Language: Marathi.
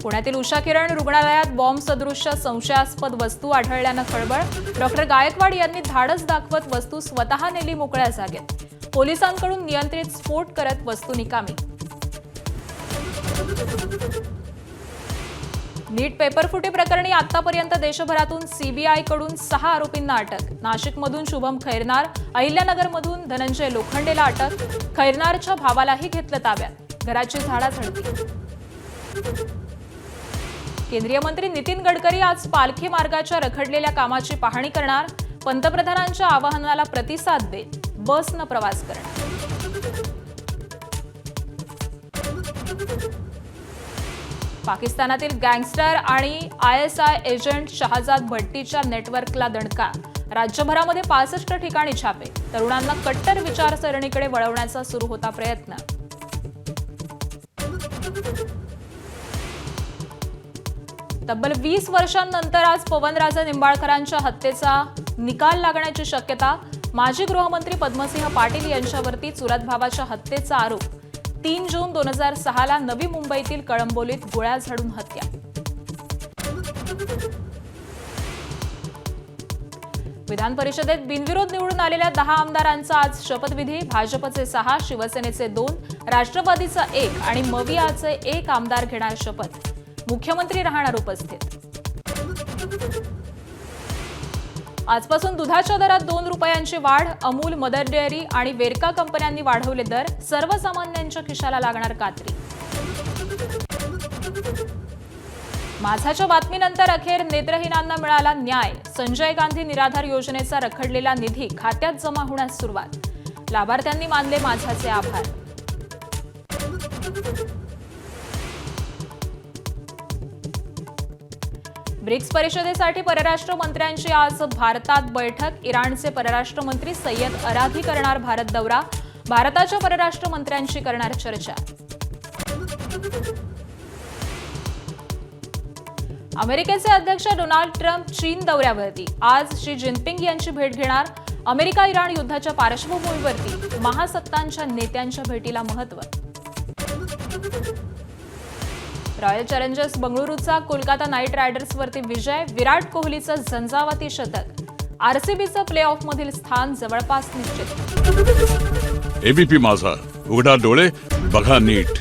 पुण्यातील उषा किरण रुग्णालयात बॉम्ब सदृश्य संशयास्पद वस्तू आढळल्यानं खळबळ. डॉक्टर गायकवाड यांनी धाडस दाखवत वस्तू स्वतः नेली मोकळ्या जागेत. पोलिसांकडून नियंत्रित स्फोट करत वस्तू निकामी. नीट पेपरफुटी प्रकरणी आतापर्यंत देशभरातून सीबीआयकडून 6 आरोपींना अटक. नाशिकमधून शुभम खैरनार, अहिल्यानगरमधून धनंजय लोखंडेला अटक. खैरनारच्या भावालाही घेतलं ताब्यात. घराची झाडाझडती. केंद्रीय मंत्री नितीन गडकरी आज पालखी मार्गाच्या रखडलेल्या कामाची पाहणी करणार. पंतप्रधानांच्या आवाहनाला प्रतिसाद देत बसनं प्रवास करणार. पाकिस्तानातील गँगस्टर आणि ISI एजंट शहजाद भट्टीच्या नेटवर्कला दणका. राज्यभरामध्ये 65 ठिकाणी छापे. तरुणांना कट्टर विचारसरणीकडे वळवण्याचा सुरू होता प्रयत्न. तब्बल 20 वर्षांनंतर आज पवनराजे निंबाळकरांच्या हत्येचा निकाल लागण्याची शक्यता. माजी गृहमंत्री पद्मसिंह पाटील यांच्यावरती चुलत भावाच्या हत्येचा आरोप. 3 जून 2006ला नवी मुंबईतील कळंबोलीत गोळ्या झाडून हत्या. विधान परिषदेत बिनविरोध निवडून आलेल्या 10 आमदारांचा आज शपथविधी. भाजपचे 6, शिवसेनेचे 2, राष्ट्रवादीचा 1 आणि मविआचे 1 आमदार घेणार शपथ. मुख्यमंत्री राहणार उपस्थित. आजपासून दुधाच्या दरात 2 रुपयांची वाढ. अमूल, मदर डेअरी आणि वेरका कंपन्यांनी वाढवले दर. सर्वसामान्यांच्या खिशाला लागणार कात्री. माझाच्या बातमीनंतर अखेर नेत्रहीनांना मिळाला न्याय. संजय गांधी निराधार योजनेचा रखडलेला निधी खात्यात जमा होण्यास सुरुवात. लाभार्थ्यांनी मानले माझाचे आभार. ब्रिक्स परिषदेसाठी परराष्ट्र मंत्र्यांची आज भारतात बैठक. इराणचे परराष्ट्र मंत्री सय्यद अराघी करणार भारत दौरा. भारताच्या परराष्ट्र मंत्र्यांशी करणार चर्चा. अमेरिकेचे अध्यक्ष डोनाल्ड ट्रम्प चीन दौऱ्यावरती. आज शी जिनपिंग यांची भेट घेणार. अमेरिका इराण युद्धाच्या पार्श्वभूमीवरती महासत्तांच्या नेत्यांच्या भेटीला महत्त्व. रॉयल चॅलेंजर्स बंगळुरूचा कोलकाता नाईट रायडर्सवरती विजय. विराट कोहलीचं झंझावाती शतक. RCBचं प्ले ऑफमधील स्थान जवळपास निश्चित. ABP माझा, उघडा डोळे बघा नीट.